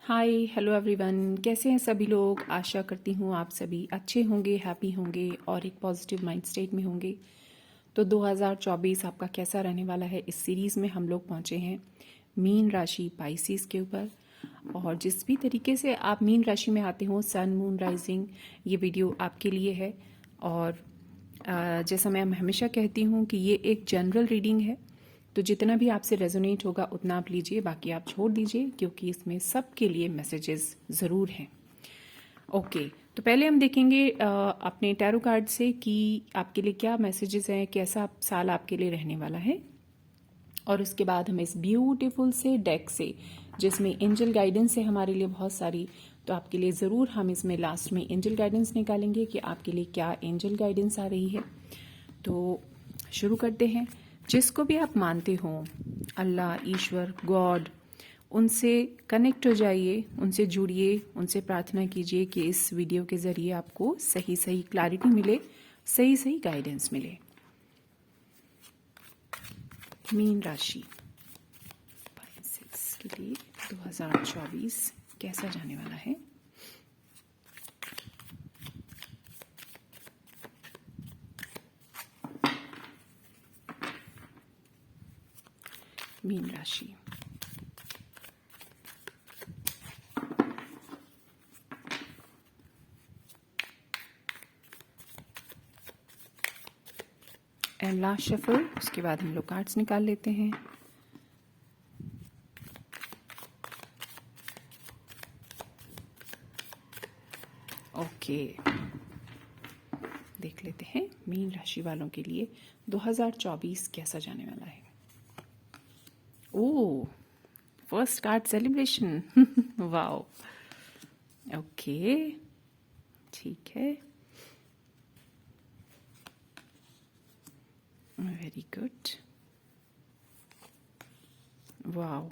Hi hello everyone, कैसे हैं सभी लोग। आशा करती हूँ आप सभी अच्छे होंगे, हैप्पी होंगे और एक पॉजिटिव माइंड स्टेट में होंगे। तो 2024 आपका कैसा रहने वाला है, इस सीरीज़ में हम लोग पहुँचे हैं मीन राशि पाइसिस के ऊपर। और जिस भी तरीके से आप मीन राशि में आते हो, सन मून राइजिंग, ये वीडियो आपके लिए है। और जैसा मैं हमेशा कहती हूँ कि ये एक जनरल रीडिंग है, तो जितना भी आपसे रेजोनेट होगा उतना आप लीजिए, बाकी आप छोड़ दीजिए, क्योंकि इसमें सबके लिए मैसेजेस ज़रूर हैं। ओके, तो पहले हम देखेंगे अपने टैरो कार्ड से कि आपके लिए क्या मैसेजेस हैं, कैसा साल आपके लिए रहने वाला है। और उसके बाद हम इस ब्यूटीफुल से डेक से, जिसमें एंजल गाइडेंस है हमारे लिए बहुत सारी, तो आपके लिए ज़रूर हम इसमें लास्ट में एंजल गाइडेंस निकालेंगे कि आपके लिए क्या एंजल गाइडेंस आ रही है। तो शुरू करते हैं। जिसको भी आप मानते हो, अल्लाह, ईश्वर, गॉड, उनसे कनेक्ट हो जाइए, उनसे जुड़िए, उनसे प्रार्थना कीजिए कि इस वीडियो के ज़रिए आपको सही सही क्लैरिटी मिले, सही सही गाइडेंस मिले। मीन राशि पाइसेस के लिए 2024 कैसा जाने वाला है। मीन राशि, एंड लास्ट शफल, उसके बाद हम लोग कार्ड्स निकाल लेते हैं। ओके, देख लेते हैं मीन राशि वालों के लिए 2024 कैसा जाने वाला है। Oh, first card celebration. Wow, okay, ठीक है, very good, wow,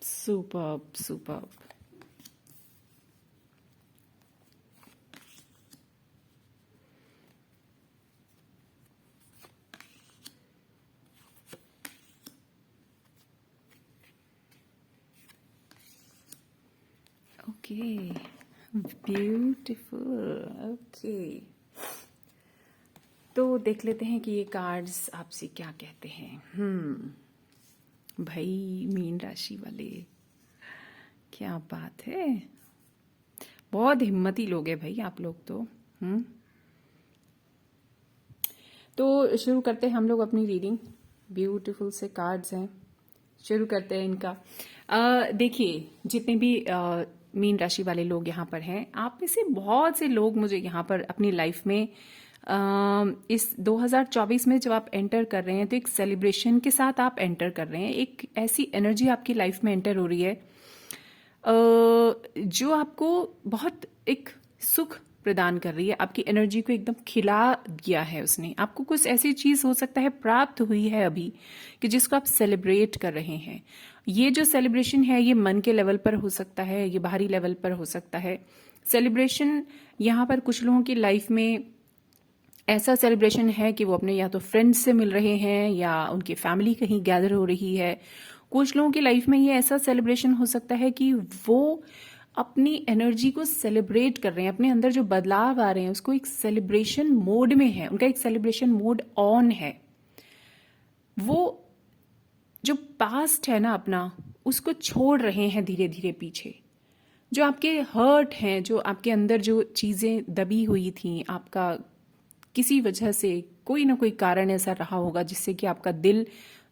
superb superb. Okay, beautiful. Okay, तो देख लेते हैं कि ये कार्ड्स आपसे क्या कहते हैं। भाई मीन राशि वाले, क्या बात है, बहुत हिम्मती लोग हैं भाई आप लोग तो। तो शुरू करते हैं हम लोग अपनी रीडिंग। ब्यूटीफुल से कार्ड्स हैं, शुरू करते हैं इनका। देखिए, जितने भी मीन राशि वाले लोग यहाँ पर हैं, आप में से बहुत से लोग मुझे यहाँ पर अपनी लाइफ में इस 2024 में जब आप एंटर कर रहे हैं, तो एक सेलिब्रेशन के साथ आप एंटर कर रहे हैं। एक ऐसी एनर्जी आपकी लाइफ में एंटर हो रही है जो आपको बहुत एक सुख प्रदान कर रही है, आपकी एनर्जी को एकदम खिला दिया है उसने। आपको कुछ ऐसी चीज़ हो सकता है प्राप्त हुई है अभी, कि जिसको आप सेलिब्रेट कर रहे हैं। ये जो सेलिब्रेशन है, ये मन के लेवल पर हो सकता है, ये बाहरी लेवल पर हो सकता है। सेलिब्रेशन यहाँ पर कुछ लोगों की लाइफ में ऐसा सेलिब्रेशन है कि वो अपने या तो फ्रेंड्स से मिल रहे हैं, या उनकी फैमिली कहीं गैदर हो रही है। कुछ लोगों की लाइफ में ये ऐसा सेलिब्रेशन हो सकता है कि वो अपनी एनर्जी को सेलिब्रेट कर रहे हैं, अपने अंदर जो बदलाव आ रहे हैं उसको एक सेलिब्रेशन मोड में है, उनका एक सेलिब्रेशन मोड ऑन है। वो जो पास्ट है ना अपना, उसको छोड़ रहे हैं धीरे धीरे पीछे। जो आपके हर्ट हैं, जो आपके अंदर जो चीज़ें दबी हुई थी, आपका किसी वजह से कोई ना कोई कारण ऐसा रहा होगा जिससे कि आपका दिल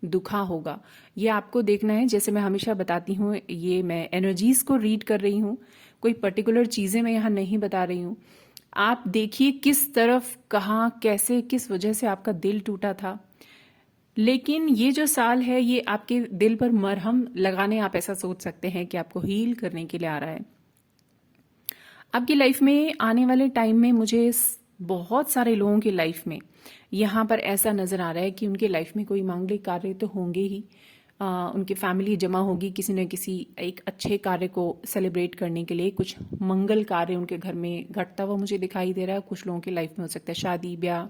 दुखा होगा, ये आपको देखना है। जैसे मैं हमेशा बताती हूँ, ये मैं एनर्जीज को रीड कर रही हूँ, कोई पर्टिकुलर चीज़ें मैं यहाँ नहीं बता रही हूँ। आप देखिए किस तरफ, कहाँ, कैसे, किस वजह से आपका दिल टूटा था। लेकिन ये जो साल है, ये आपके दिल पर मरहम लगाने, आप ऐसा सोच सकते हैं कि आपको हील करने के लिए आ रहा है। आपकी लाइफ में आने वाले टाइम में मुझे बहुत सारे लोगों की लाइफ में यहाँ पर ऐसा नज़र आ रहा है कि उनके लाइफ में कोई मांगलिक कार्य तो होंगे ही, उनकी फैमिली जमा होगी किसी न किसी एक अच्छे कार्य को सेलिब्रेट करने के लिए। कुछ मंगल कार्य उनके घर में घटता हुआ मुझे दिखाई दे रहा है। कुछ लोगों की लाइफ में हो सकता है शादी ब्याह,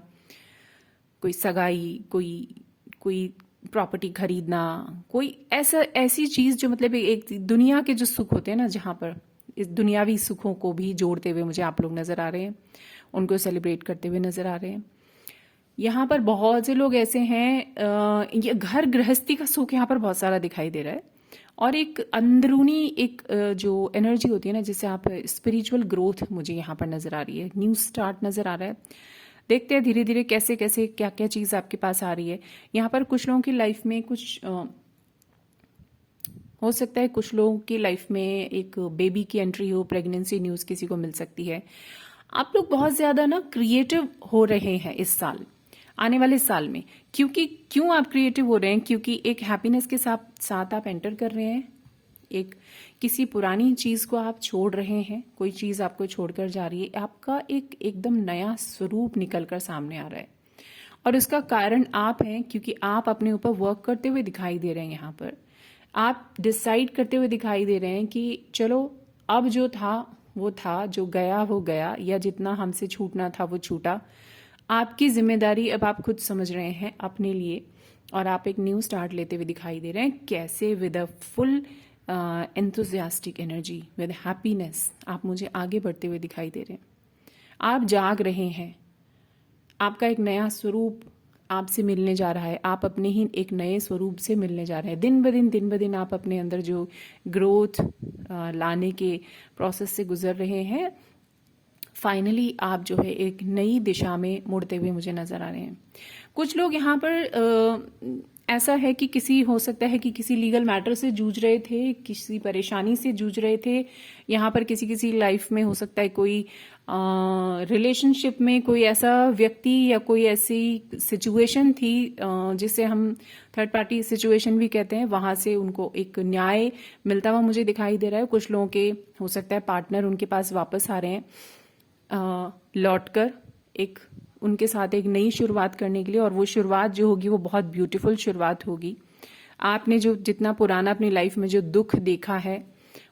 कोई सगाई, कोई कोई प्रॉपर्टी खरीदना, कोई ऐसी चीज जो मतलब एक दुनिया के जो सुख होते हैं ना, जहां पर इस दुनियावी सुखों को भी जोड़ते हुए मुझे आप लोग नजर आ रहे हैं, उनको सेलिब्रेट करते हुए नजर आ रहे हैं। यहाँ पर बहुत से लोग ऐसे हैं, ये घर गृहस्थी का सुख यहाँ पर बहुत सारा दिखाई दे रहा है, और एक अंदरूनी एक जो एनर्जी होती है ना, जिससे आप स्पिरिचुअल ग्रोथ मुझे यहाँ पर नजर आ रही है, न्यू स्टार्ट नजर आ रहा है। देखते हैं धीरे धीरे कैसे कैसे क्या क्या चीज आपके पास आ रही है। यहाँ पर कुछ लोगों की लाइफ में कुछ हो सकता है, कुछ लोगों की लाइफ में एक बेबी की एंट्री हो, प्रेगनेंसी न्यूज किसी को मिल सकती है। आप लोग बहुत ज्यादा ना क्रिएटिव हो रहे हैं इस साल, आने वाले साल में। क्यों आप क्रिएटिव हो रहे हैं? क्योंकि एक हैप्पीनेस के साथ साथ आप एंटर कर रहे हैं, एक किसी पुरानी चीज को आप छोड़ रहे हैं, कोई चीज आपको छोड़कर जा रही है, आपका एक एकदम नया स्वरूप निकलकर सामने आ रहा है। और उसका कारण आप हैं, क्योंकि आप अपने ऊपर वर्क करते हुए दिखाई दे रहे हैं। यहाँ पर आप डिसाइड करते हुए दिखाई दे रहे हैं कि चलो अब जो था वो था, जो गया वो गया, या जितना हमसे छूटना था वो छूटा। आपकी जिम्मेदारी अब आप खुद समझ रहे हैं अपने लिए, और आप एक न्यू स्टार्ट लेते हुए दिखाई दे रहे हैं। कैसे? With a full enthusiastic energy, with happiness आप मुझे आगे बढ़ते हुए दिखाई दे रहे हैं। आप जाग रहे हैं, आपका एक नया स्वरूप आपसे मिलने जा रहा है, आप अपने ही एक नए स्वरूप से मिलने जा रहे हैं। दिन ब दिन आप अपने अंदर जो ग्रोथ लाने के प्रोसेस से गुजर रहे हैं, फाइनली आप जो है एक नई दिशा में मुड़ते हुए मुझे नजर आ रहे हैं। कुछ लोग यहाँ पर ऐसा है कि हो सकता है कि किसी लीगल मैटर से जूझ रहे थे, किसी परेशानी से जूझ रहे थे। यहाँ पर किसी लाइफ में हो सकता है कोई रिलेशनशिप में कोई ऐसा व्यक्ति या कोई ऐसी सिचुएशन थी, जिसे हम थर्ड पार्टी सिचुएशन भी कहते हैं, वहां से उनको एक न्याय मिलता हुआ मुझे दिखाई दे रहा है। कुछ लोगों के हो सकता है पार्टनर उनके पास वापस आ रहे हैं लौटकर, एक उनके साथ एक नई शुरुआत करने के लिए, और वो शुरुआत जो होगी वो बहुत ब्यूटीफुल शुरुआत होगी। आपने जो जितना पुराना अपनी लाइफ में जो दुख देखा है,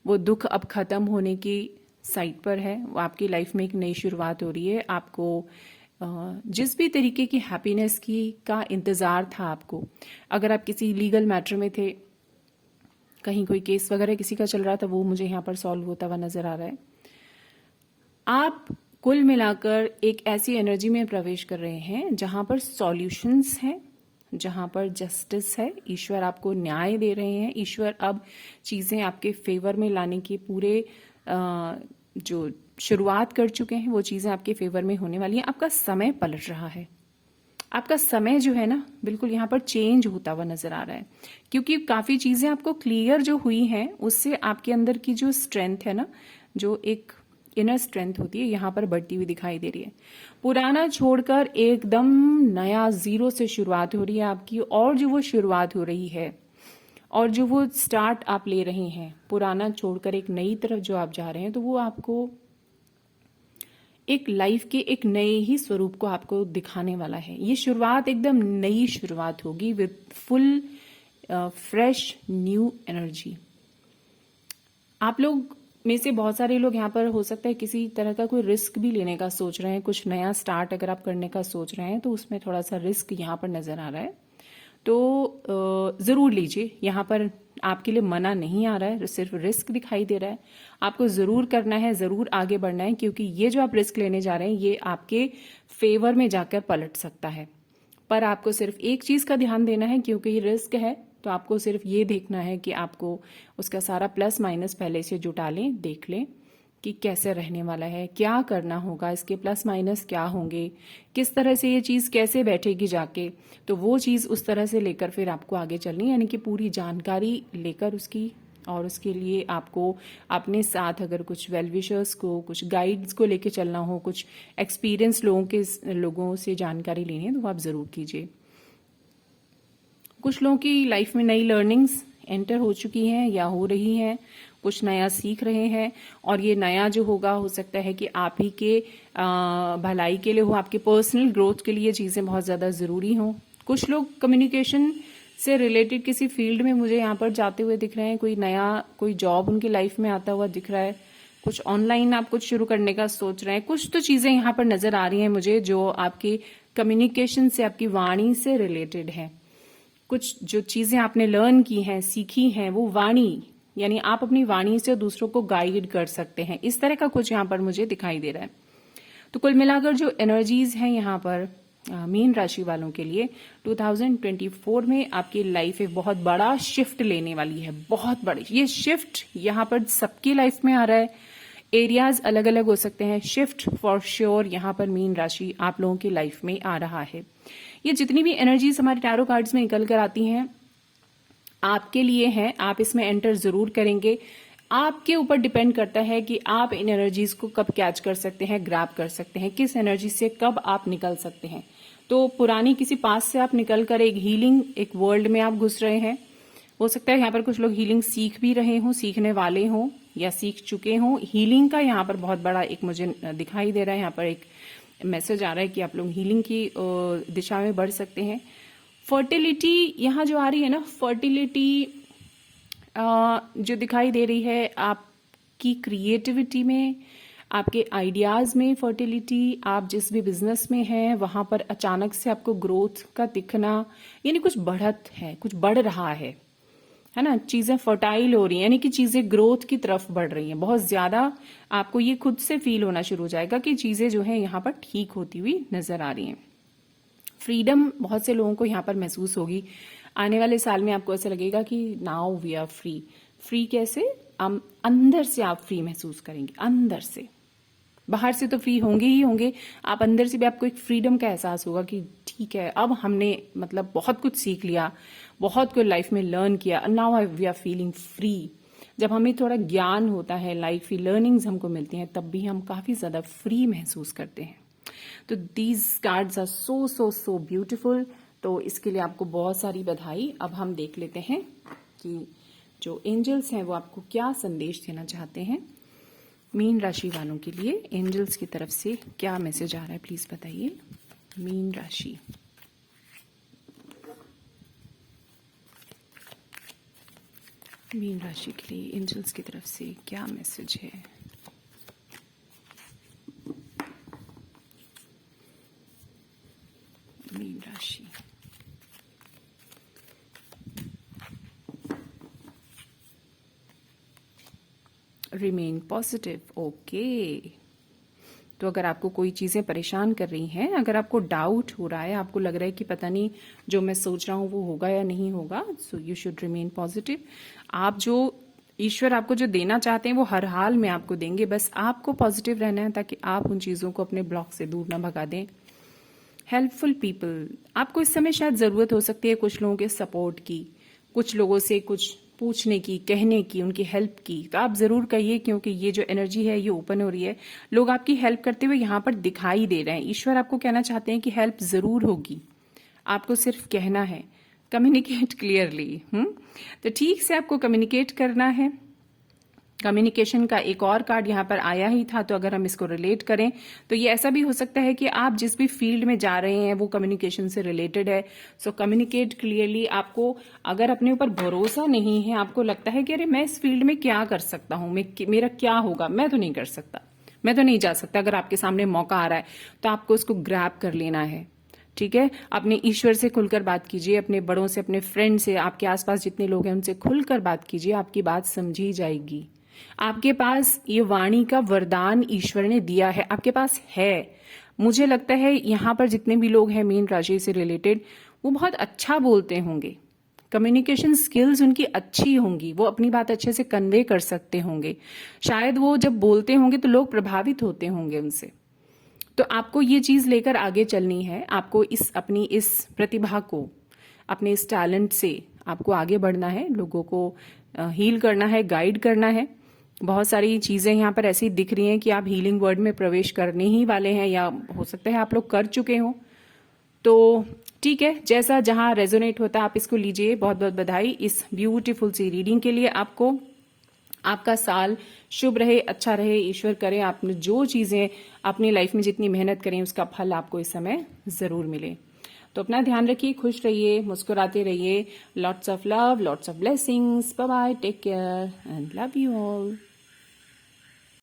वो दुख अब खत्म होने की साइड पर है। वो आपकी लाइफ में एक नई शुरुआत हो रही है। आपको जिस भी तरीके की हैप्पीनेस की का इंतजार था आपको, अगर आप किसी लीगल मैटर में थे, कहीं कोई केस वगैरह किसी का चल रहा था, वो मुझे यहाँ पर सॉल्व होता हुआ नजर आ रहा है। आप कुल मिलाकर एक ऐसी एनर्जी में प्रवेश कर रहे हैं जहां पर सॉल्यूशंस हैं, जहां पर जस्टिस है। ईश्वर आपको न्याय दे रहे हैं। ईश्वर अब चीजें आपके फेवर में लाने की पूरे जो शुरुआत कर चुके हैं, वो चीजें आपके फेवर में होने वाली हैं। आपका समय पलट रहा है। आपका समय जो है ना, बिल्कुल यहाँ पर चेंज होता हुआ नजर आ रहा है, क्योंकि काफी चीजें आपको क्लियर जो हुई हैं, उससे आपके अंदर की जो स्ट्रेंथ है ना, जो एक इनर स्ट्रेंथ होती है, यहाँ पर बढ़ती हुई दिखाई दे रही है। पुराना छोड़कर एकदम नया जीरो से शुरुआत हो रही है आपकी, और जो वो शुरुआत हो रही है और जो वो स्टार्ट आप ले रहे हैं, पुराना छोड़कर एक नई तरफ जो आप जा रहे हैं, तो वो आपको एक लाइफ के एक नए ही स्वरूप को आपको दिखाने वाला है। ये शुरुआत एकदम नई शुरुआत होगी, with full fresh new energy. आप लोग में से बहुत सारे लोग यहाँ पर हो सकता है किसी तरह का कोई रिस्क भी लेने का सोच रहे हैं। कुछ नया स्टार्ट अगर आप करने का सोच रहे हैं, तो उसमें थोड़ा सा रिस्क यहाँ पर नजर आ रहा है। तो जरूर लीजिए, यहाँ पर आपके लिए मना नहीं आ रहा है, सिर्फ रिस्क दिखाई दे रहा है। आपको जरूर करना है, जरूर आगे बढ़ना है, क्योंकि ये जो आप रिस्क लेने जा रहे हैं, ये आपके फेवर में जाकर पलट सकता है। पर आपको सिर्फ एक चीज का ध्यान देना है, क्योंकि ये रिस्क है, तो आपको सिर्फ ये देखना है कि आपको उसका सारा प्लस माइनस पहले से जुटा लें, देख लें कि कैसे रहने वाला है, क्या करना होगा, इसके प्लस माइनस क्या होंगे, किस तरह से ये चीज कैसे बैठेगी जाके। तो वो चीज उस तरह से लेकर फिर आपको आगे चलनी, यानी कि पूरी जानकारी लेकर उसकी, और उसके लिए आपको अपने साथ अगर कुछ वेल विशर्स को, कुछ गाइड्स को लेके चलना हो, कुछ एक्सपीरियंस लोगों से जानकारी लेनी है, तो वो आप जरूर कीजिए। कुछ लोगों की लाइफ में नई लर्निंग्स एंटर हो चुकी हैं या हो रही हैं, कुछ नया सीख रहे हैं, और ये नया जो होगा, हो सकता है कि आप ही के भलाई के लिए हो, आपके पर्सनल ग्रोथ के लिए चीजें बहुत ज्यादा जरूरी हों। कुछ लोग कम्युनिकेशन से रिलेटेड किसी फील्ड में मुझे यहाँ पर जाते हुए दिख रहे हैं, कोई नया कोई जॉब उनकी लाइफ में आता हुआ दिख रहा है, कुछ ऑनलाइन आप कुछ शुरू करने का सोच रहे हैं। कुछ तो चीजें यहाँ पर नजर आ रही हैं मुझे, जो आपकी कम्युनिकेशन से, आपकी वाणी से रिलेटेड है। कुछ जो चीजें आपने लर्न की हैं, सीखी हैं, वो वाणी, यानी आप अपनी वाणी से दूसरों को गाइड कर सकते हैं, इस तरह का कुछ यहाँ पर मुझे दिखाई दे रहा है। तो कुल मिलाकर जो एनर्जीज हैं यहाँ पर मीन राशि वालों के लिए 2024 में आपकी लाइफ एक बहुत बड़ा शिफ्ट लेने वाली है, बहुत बड़ी। ये शिफ्ट यहाँ पर सबकी लाइफ में आ रहा है, एरियाज अलग अलग हो सकते हैं। शिफ्ट फॉर श्योर यहाँ पर मीन राशि आप लोगों की लाइफ में आ रहा है। ये जितनी भी एनर्जीज हमारे टैरो कार्ड्स में निकल कर आती हैं आपके लिए हैं, आप इसमें एंटर जरूर करेंगे। आपके ऊपर डिपेंड करता है कि आप इन एनर्जीज को कब कैच कर सकते हैं, ग्रैब कर सकते हैं, किस एनर्जी से कब आप निकल सकते हैं। तो पुरानी किसी पास से आप निकल कर एक हीलिंग, एक वर्ल्ड में आप घुस रहे हैं। हो सकता है यहाँ पर कुछ लोग हीलिंग सीख भी रहे हों, सीखने वाले हों या सीख चुके हों। हीलिंग का यहाँ पर बहुत बड़ा एक मुझे दिखाई दे रहा है, यहाँ पर एक मैसेज आ रहा है कि आप लोग हीलिंग की दिशा में बढ़ सकते हैं। फर्टिलिटी यहाँ जो आ रही है ना, फर्टिलिटी जो दिखाई दे रही है आपकी क्रिएटिविटी में, आपके आइडियाज में फर्टिलिटी, आप जिस भी बिजनेस में हैं वहां पर अचानक से आपको ग्रोथ का दिखना, यानी कुछ बढ़त है, कुछ बढ़ रहा है ना, चीजें फर्टाइल हो रही हैं, यानी कि चीजें ग्रोथ की तरफ बढ़ रही हैं बहुत ज्यादा। आपको ये खुद से फील होना शुरू हो जाएगा कि चीजें जो है यहाँ पर ठीक होती हुई नजर आ रही हैं। फ्रीडम बहुत से लोगों को यहाँ पर महसूस होगी। आने वाले साल में आपको ऐसा लगेगा कि now we are free. Free कैसे? अंदर से आप फ्री महसूस करेंगे, अंदर से। बाहर से तो फ्री होंगे ही होंगे, आप अंदर से भी आपको एक फ्रीडम का एहसास होगा कि ठीक है, अब हमने मतलब बहुत कुछ सीख लिया, बहुत कुछ लाइफ में लर्न किया, now we are feeling free. जब हमें थोड़ा ज्ञान होता है, लाइफ की लर्निंग्स हमको मिलती हैं, तब भी हम काफी ज्यादा फ्री महसूस करते हैं। तो these cards are so so so beautiful. तो इसके लिए आपको बहुत सारी बधाई। अब हम देख लेते हैं कि जो एंजल्स हैं वो आपको क्या संदेश देना चाहते हैं। मीन राशि वालों के लिए एंजल्स की तरफ से क्या मैसेज आ रहा है, प्लीज बताइए। मीन राशि, मीन राशि के लिए एंजल्स की तरफ से क्या मैसेज है। मीन राशि, रिमेन पॉजिटिव। ओके, तो अगर आपको कोई चीजें परेशान कर रही हैं, अगर आपको डाउट हो रहा है, आपको लग रहा है कि पता नहीं जो मैं सोच रहा हूं वो होगा या नहीं होगा, so you should remain positive. आप जो ईश्वर आपको जो देना चाहते हैं वो हर हाल में आपको देंगे, बस आपको पॉजिटिव रहना है ताकि आप उन चीजों को अपने ब्लॉक से दूर ना भगा दें। हेल्पफुल पीपल, आपको इस समय शायद जरूरत हो सकती है कुछ लोगों के सपोर्ट की, कुछ लोगों से कुछ पूछने की, कहने की, उनकी हेल्प की। तो आप जरूर कहिए, क्योंकि ये जो एनर्जी है ये ओपन हो रही है, लोग आपकी हेल्प करते हुए यहाँ पर दिखाई दे रहे हैं। ईश्वर आपको कहना चाहते हैं कि हेल्प जरूर होगी, आपको सिर्फ कहना है, कम्युनिकेट क्लियरली। तो ठीक से आपको कम्युनिकेट करना है। कम्युनिकेशन का एक और कार्ड यहाँ पर आया ही था, तो अगर हम इसको रिलेट करें तो ये ऐसा भी हो सकता है कि आप जिस भी फील्ड में जा रहे हैं वो कम्युनिकेशन से रिलेटेड है। सो कम्युनिकेट क्लियरली। आपको अगर अपने ऊपर भरोसा नहीं है, आपको लगता है कि अरे मैं इस फील्ड में क्या कर सकता हूँ, मेरा क्या होगा, मैं तो नहीं कर सकता, मैं तो नहीं जा सकता, अगर आपके सामने मौका आ रहा है तो आपको उसको ग्रैब कर लेना है। ठीक है, अपने ईश्वर से खुलकर बात कीजिए, अपने बड़ों से, अपने फ्रेंड से, आपके आसपास जितने लोग हैं उनसे खुलकर बात कीजिए, आपकी बात समझी जाएगी। आपके पास ये वाणी का वरदान ईश्वर ने दिया है, आपके पास है। मुझे लगता है यहाँ पर जितने भी लोग हैं मीन राशि से रिलेटेड, वो बहुत अच्छा बोलते होंगे, कम्युनिकेशन स्किल्स उनकी अच्छी होंगी, वो अपनी बात अच्छे से कन्वे कर सकते होंगे। शायद वो जब बोलते होंगे तो लोग प्रभावित होते होंगे उनसे। तो आपको ये चीज लेकर आगे चलनी है, आपको अपनी इस प्रतिभा को, अपने इस टैलेंट से आपको आगे बढ़ना है, लोगों को हील करना है, गाइड करना है। बहुत सारी चीजें यहाँ पर ऐसी दिख रही हैं कि आप हीलिंग वर्ड में प्रवेश करने ही वाले हैं, या हो सकता है आप लोग कर चुके हो। तो ठीक है, जैसा जहां रेजोनेट होता है आप इसको लीजिए। बहुत बहुत बधाई इस ब्यूटीफुल सी रीडिंग के लिए आपको। आपका साल शुभ रहे, अच्छा रहे, ईश्वर करे आपने जो चीजें अपनी लाइफ में जितनी मेहनत करें उसका फल आपको इस समय जरूर मिले। तो अपना ध्यान रखिए, खुश रहिए, मुस्कुराते रहिए। Lots of love, lots of blessings. Bye bye, take care and love you all.